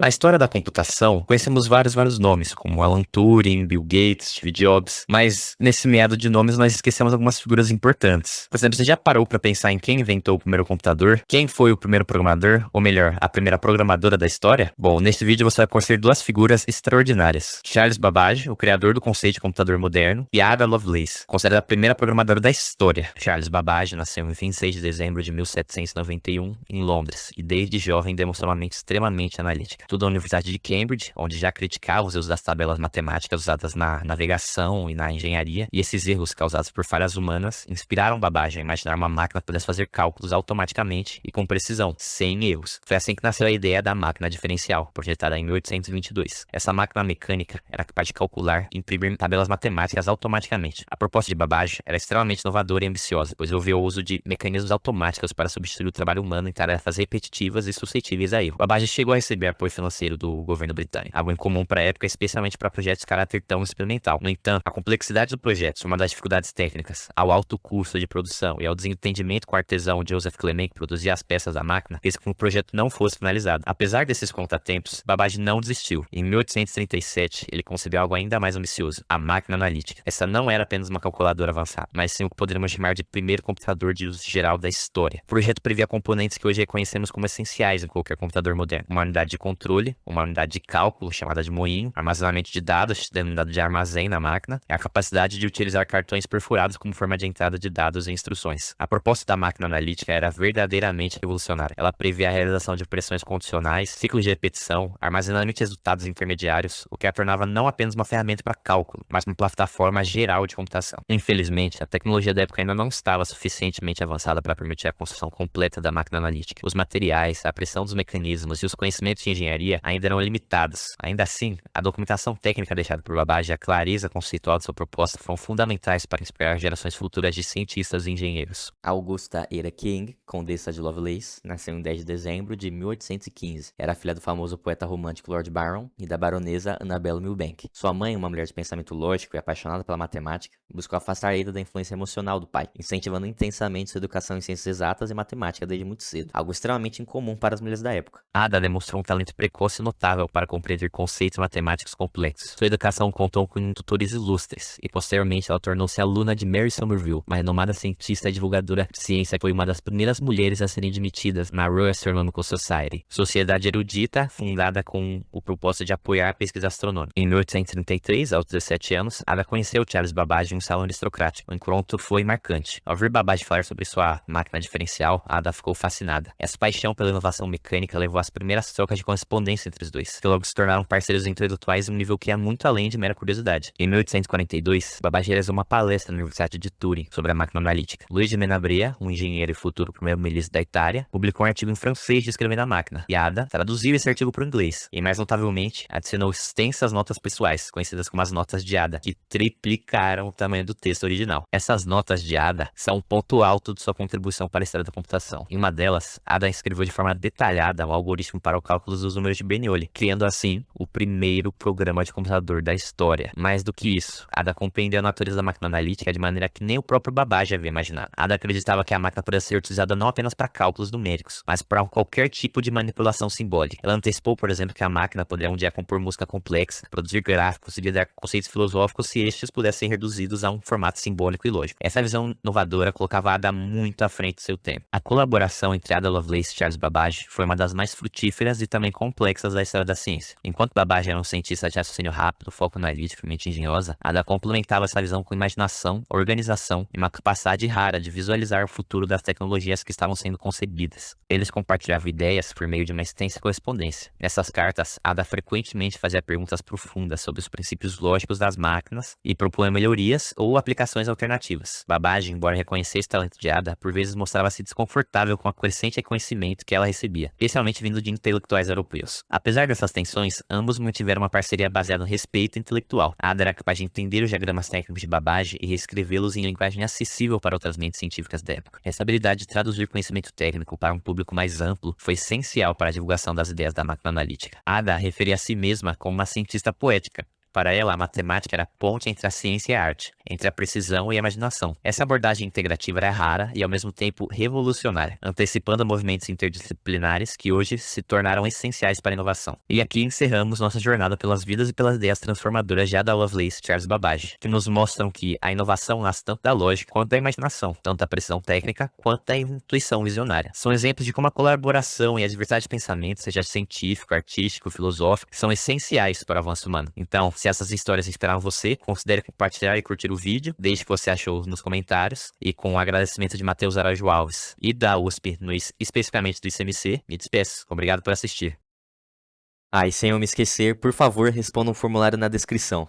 Na história da computação, conhecemos vários nomes, como Alan Turing, Bill Gates, Steve Jobs, mas nesse meado de nomes nós esquecemos algumas figuras importantes. Por exemplo, você já parou para pensar em quem inventou o primeiro computador? Quem foi o primeiro programador? Ou melhor, a primeira programadora da história? Bom, neste vídeo você vai conhecer duas figuras extraordinárias. Charles Babbage, o criador do conceito de computador moderno, e Ada Lovelace, considerada a primeira programadora da história. Charles Babbage nasceu em 26 de dezembro de 1791, em Londres, e desde jovem demonstrou uma mente extremamente analítica. Tudo na Universidade de Cambridge, onde já criticava os erros das tabelas matemáticas usadas na navegação e na engenharia, e esses erros causados por falhas humanas inspiraram Babbage a imaginar uma máquina que pudesse fazer cálculos automaticamente e com precisão, sem erros. Foi assim que nasceu a ideia da máquina diferencial, projetada em 1822. Essa máquina mecânica era capaz de calcular e imprimir tabelas matemáticas automaticamente. A proposta de Babbage era extremamente inovadora e ambiciosa, pois houve o uso de mecanismos automáticos para substituir o trabalho humano em tarefas repetitivas e suscetíveis a erro. Babbage chegou a receber apoio financeiro do governo britânico, algo incomum para a época, especialmente para projetos de caráter tão experimental. No entanto, a complexidade do projeto, uma das dificuldades técnicas, ao alto custo de produção e ao desentendimento com o artesão Joseph Clement, que produzia as peças da máquina, fez com que o projeto não fosse finalizado. Apesar desses contratempos, Babbage não desistiu. Em 1837, ele concebeu algo ainda mais ambicioso, a máquina analítica. Essa não era apenas uma calculadora avançada, mas sim o que poderíamos chamar de primeiro computador de uso geral da história. O projeto previa componentes que hoje reconhecemos como essenciais em qualquer computador moderno: uma unidade de controle, uma unidade de cálculo, chamada de moinho, armazenamento de dados, denominado de armazém na máquina, e a capacidade de utilizar cartões perfurados como forma de entrada de dados e instruções. A proposta da máquina analítica era verdadeiramente revolucionária. Ela previa a realização de operações condicionais, ciclos de repetição, armazenamento de resultados intermediários, o que a tornava não apenas uma ferramenta para cálculo, mas uma plataforma geral de computação. Infelizmente, a tecnologia da época ainda não estava suficientemente avançada para permitir a construção completa da máquina analítica. Os materiais, a pressão dos mecanismos e os conhecimentos de engenharia ainda eram limitados. Ainda assim, a documentação técnica deixada por Babbage e a clareza conceitual de sua proposta foram fundamentais para inspirar gerações futuras de cientistas e engenheiros. Augusta Ada King, condessa de Lovelace, nasceu em 10 de dezembro de 1815. Era filha do famoso poeta romântico Lord Byron e da baronesa Annabel Milbank. Sua mãe, uma mulher de pensamento lógico e apaixonada pela matemática, buscou afastar Ada da influência emocional do pai, incentivando intensamente sua educação em ciências exatas e matemática desde muito cedo, algo extremamente incomum para as mulheres da época. Ada demonstrou um talento precoce e notável para compreender conceitos matemáticos complexos. Sua educação contou com tutores ilustres, e posteriormente ela tornou-se aluna de Mary Somerville, uma renomada cientista e divulgadora de ciência que foi uma das primeiras mulheres a serem admitidas na Royal Astronomical Society, sociedade erudita fundada com o propósito de apoiar a pesquisa astronômica. Em 1833, aos 17 anos, Ada conheceu Charles Babbage em um salão aristocrático. O encontro foi marcante. Ao ouvir Babbage falar sobre sua máquina diferencial, Ada ficou fascinada. Essa paixão pela inovação mecânica levou às primeiras trocas de correspondência entre os dois, que logo se tornaram parceiros intelectuais em um nível que ia muito além de mera curiosidade. Em 1842, Babbage realizou uma palestra na Universidade de Turing sobre a máquina analítica. Louis de Menabrea, um engenheiro e futuro primeiro-ministro da Itália, publicou um artigo em francês descrevendo a máquina, e Ada traduziu esse artigo para o inglês, e mais notavelmente, adicionou extensas notas pessoais, conhecidas como as notas de Ada, que triplicaram o tamanho do texto original. Essas notas de Ada são um ponto alto de sua contribuição para a história da computação. Em uma delas, Ada escreveu de forma detalhada o algoritmo para o cálculo dos números de Bernoulli, criando assim o primeiro programa de computador da história. Mais do que isso, Ada compreendeu a natureza da máquina analítica de maneira que nem o próprio Babbage havia imaginado. Ada acreditava que a máquina poderia ser utilizada não apenas para cálculos numéricos, mas para qualquer tipo de manipulação simbólica. Ela antecipou, por exemplo, que a máquina poderia um dia compor música complexa, produzir gráficos e lidar com conceitos filosóficos se estes pudessem ser reduzidos a um formato simbólico e lógico. Essa visão inovadora colocava Ada muito à frente do seu tempo. A colaboração entre Ada Lovelace e Charles Babbage foi uma das mais frutíferas e também complexas da história da ciência. Enquanto Babbage era um cientista de raciocínio rápido, foco analítico e mente engenhosa, Ada complementava essa visão com imaginação, organização e uma capacidade rara de visualizar o futuro das tecnologias que estavam sendo concebidas. Eles compartilhavam ideias por meio de uma extensa correspondência. Nessas cartas, Ada frequentemente fazia perguntas profundas sobre os princípios lógicos das máquinas e propunha melhorias ou aplicações alternativas. Babbage, embora reconhecesse o talento de Ada, por vezes mostrava-se desconfortável com o crescente reconhecimento que ela recebia, especialmente vindo de intelectuais europeus. Apesar dessas tensões, ambos mantiveram uma parceria baseada no respeito intelectual. Ada era capaz de entender os diagramas técnicos de Babbage e reescrevê-los em linguagem acessível para outras mentes científicas da época. Essa habilidade de traduzir conhecimento técnico para um público mais amplo foi essencial para a divulgação das ideias da máquina analítica. Ada referia a si mesma como uma cientista poética, Para ela, a matemática era a ponte entre a ciência e a arte, entre a precisão e a imaginação. Essa abordagem integrativa era rara e ao mesmo tempo revolucionária, antecipando movimentos interdisciplinares que hoje se tornaram essenciais para a inovação. E aqui encerramos nossa jornada pelas vidas e pelas ideias transformadoras de Ada Lovelace e Charles Babbage, que nos mostram que a inovação nasce tanto da lógica quanto da imaginação, tanto da precisão técnica quanto da intuição visionária. São exemplos de como a colaboração e a diversidade de pensamentos, seja científico, artístico, filosófico, são essenciais para o avanço humano. Então, se essas histórias inspiraram você, considere compartilhar e curtir o vídeo, deixe o que você achou nos comentários, e com o agradecimento de Matheus Araújo Alves e da USP, especificamente do ICMC, me despeço. Obrigado por assistir. E sem eu me esquecer, por favor, responda um formulário na descrição.